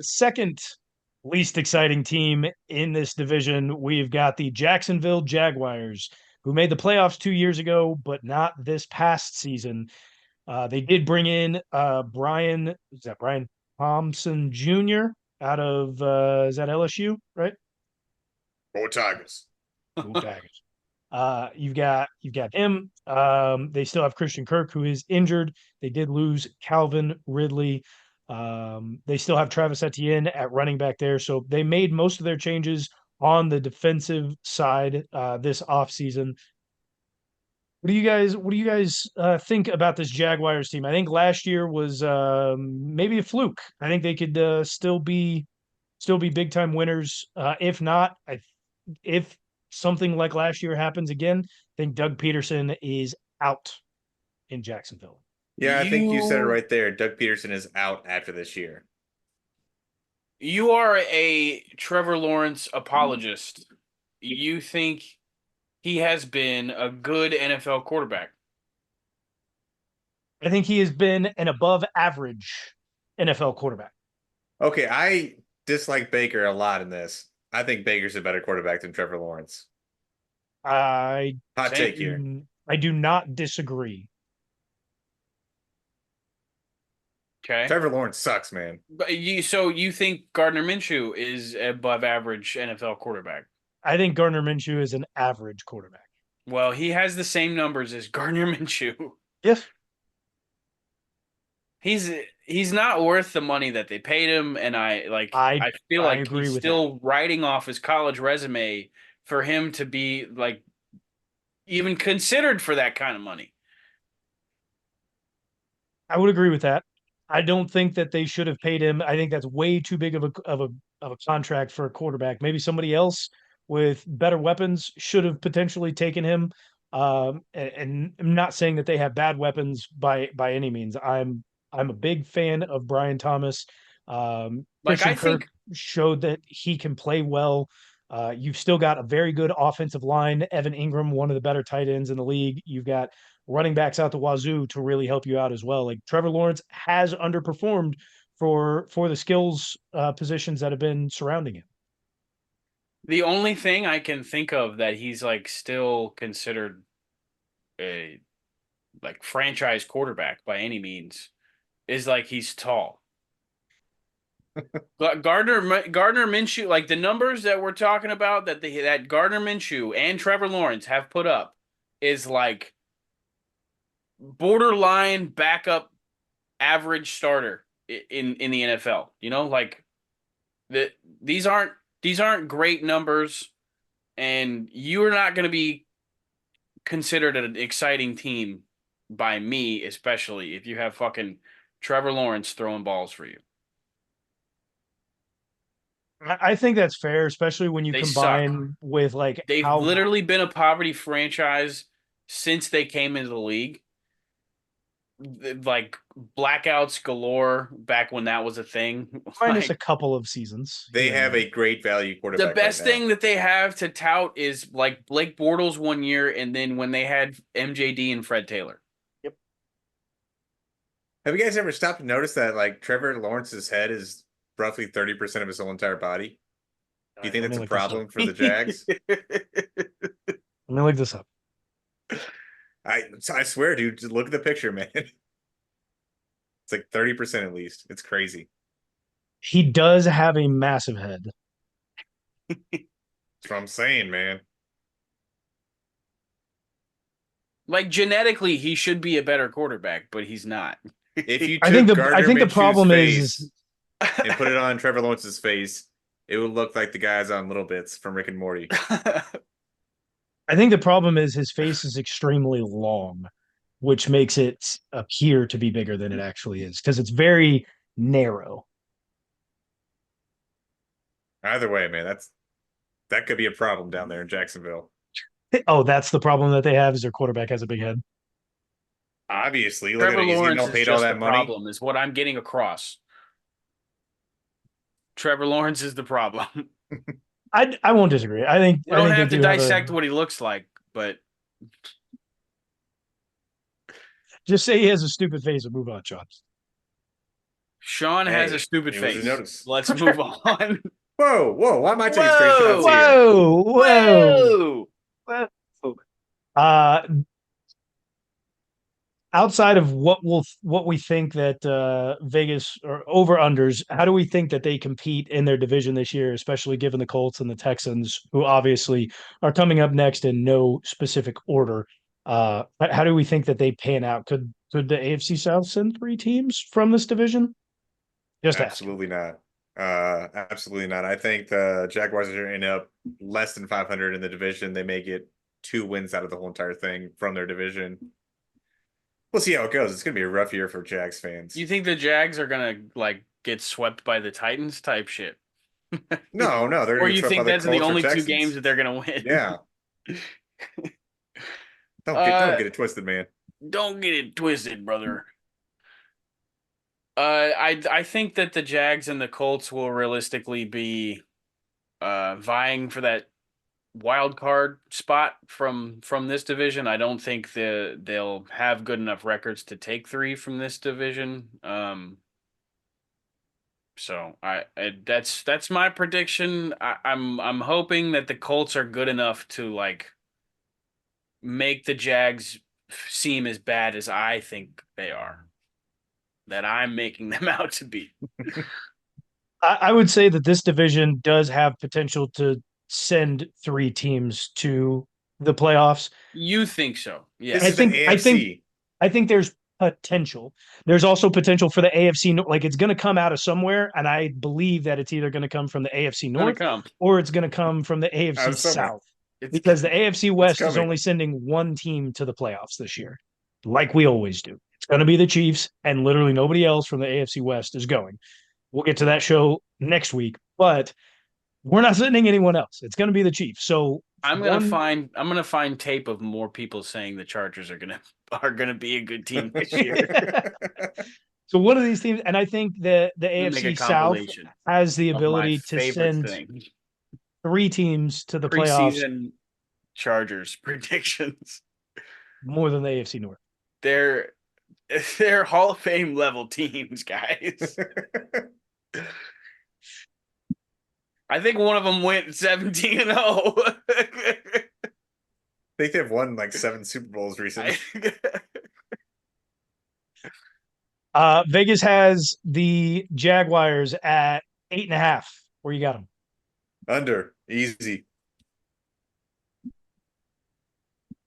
Second least exciting team in this division, we've got the Jacksonville Jaguars, who made the playoffs 2 years ago, but not this past season. They did bring in Brian Thompson Jr. out of is that LSU, right? Go Tigers. Go Tigers. You've got him. They still have Christian Kirk, who is injured. They did lose Calvin Ridley. They still have Travis Etienne at running back there. So they made most of their changes on the defensive side this offseason. What do you guys think about this Jaguars team? I think last year was maybe a fluke. I think they could still be big time winners. If not, if something like last year happens again, I think Doug Peterson is out in Jacksonville. Yeah, I think you said it You right there. Doug Peterson is out after this year. you are a Trevor Lawrence apologist. You think he has been a good NFL quarterback. I think he has been an above average NFL quarterback. Okay, I dislike Baker a lot in this. I think Baker's a better quarterback than Trevor Lawrence. I Hot take Same. here. I do not disagree. Okay. Trevor Lawrence sucks, man. So you think Gardner Minshew is above average NFL quarterback? I think Gardner Minshew is an average quarterback. Well, he has the same numbers as Gardner Minshew. Yes, He's he's not worth the money that they paid him, and I I feel I like agree he's with that. still writing off his college resume for him to be like even considered for that kind of money. I would agree with that. I don't think that they should have paid him. I think that's way too big of a contract for a quarterback. Maybe somebody else with better weapons should have potentially taken him. And I'm not saying that they have bad weapons by any means. I'm a big fan of Brian Thomas. Like I Christian Kirk think showed that he can play well. You've still got a very good offensive line. Evan Ingram, one of the better tight ends in the league. You've got running backs out the wazoo to really help you out as well. Like Trevor Lawrence has underperformed for the skills positions that have been surrounding him. the only thing I can think of that he's like still considered a like franchise quarterback by any means is like he's tall. Gardner Minshew, like the numbers that we're talking about that Gardner Minshew and Trevor Lawrence have put up is like borderline backup average starter in the NFL. You know, like the these aren't these aren't great numbers, and you are not going to be considered an exciting team by me, especially if you have fucking Trevor Lawrence throwing balls for you. I think that's fair, especially when you They suck. combine with like They've how literally been a poverty franchise since they came into the league. Like blackouts galore back when that was a thing. minus a Like couple of seasons They here and have there. a great value the quarterback right best now. thing that they have to tout is like Blake Bortles one year, and then when they had MJD and Fred Taylor. Yep. Have you guys ever stopped to notice that like Trevor Lawrence's head is roughly 30% of his whole entire body? All Do you right, think let that's me a look this up. problem for the Jags? Let me look this up. I swear, dude, just look at the picture, man. It's like 30% at least. It's crazy. He does have a massive head. That's what I'm saying, man. Like genetically, he should be a better quarterback, but he's not. If you I think took the I Gardner think the Minshew's problem is face and put it on Trevor Lawrence's face, it would look like the guys on Little Bits from Rick and Morty. I think the problem is his face is extremely long, which makes it appear to be bigger than it actually is because it's very narrow. Either way, man, that could be a problem down there in Jacksonville. Oh, that's the problem that they have is their quarterback has a big head. Obviously, look at Trevor it. He's getting Lawrence all is paid all just the that money. problem, is what I'm getting across. Trevor Lawrence is the problem. I won't disagree. I think We I don't think they have to do have a dissect what he looks like, but just say he has a stupid face and move on, Sean. sure. Sean has Hey, a stupid he wasn't face. noticed. Let's move on. Whoa! Why am I taking straight Whoa! shots here? Whoa! Whoa! Uh, outside of what we think that Vegas or over unders, how do we think that they compete in their division this year, especially given the Colts and the Texans, who obviously are coming up next in no specific order? How do we think that they pan out? Could the AFC South send 3 teams from this division? Just asking. Absolutely not. Absolutely not. I think the Jaguars are going to end up less than 500 in the division. They may get 2 wins out of the whole entire thing from their division. We'll see how it goes. It's going to be a rough year for Jags fans. You think the Jags are gonna like get swept by the Titans type shit? No, they're Or going to you get swept by think the that's the Colts or only 2 Texans. games that they're gonna win? Yeah. Don't Uh, get it twisted, man. Don't get it twisted, brother. I think that the Jags and the Colts will realistically be vying for that wild card spot from this division. I don't think they'll have good enough records to take 3 from this division. So that's my prediction. I'm hoping that the Colts are good enough to like make the Jags seem as bad as I think they are. That I'm making them out to be. I would say that this division does have potential to send 3 teams to the playoffs. You think so? Yeah. This is the AFC. I think there's potential. There's also potential for the AFC. Like it's going to come out of somewhere, and I believe that it's either going to come from the AFC North or it's going to come from the AFC South. Because the AFC West is only sending 1 team to the playoffs this year, like we always do. It's going to be the Chiefs, and literally nobody else from the AFC West is going. We'll get to that show next week, but we're not sending anyone else. It's going to be the Chiefs. So I'm gonna find tape of more people saying the Chargers are gonna be a good team this year. So one of these teams, and I think the AFC South has the ability to send 3 teams to the playoffs. Preseason Chargers predictions. More than the AFC North. They're Hall of Fame level teams, guys. I think one of them went 17-0. I think they've won like 7 Super Bowls recently. Vegas has the Jaguars at 8.5. Where you got them? Under. Easy.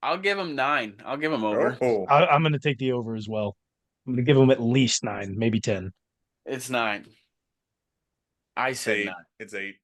I'll give them 9. I'll give them over. Oh. I'm going to take the over as well. I'm going to give them at least 9, maybe 10. It's 9. I said 8. 9. It's 8.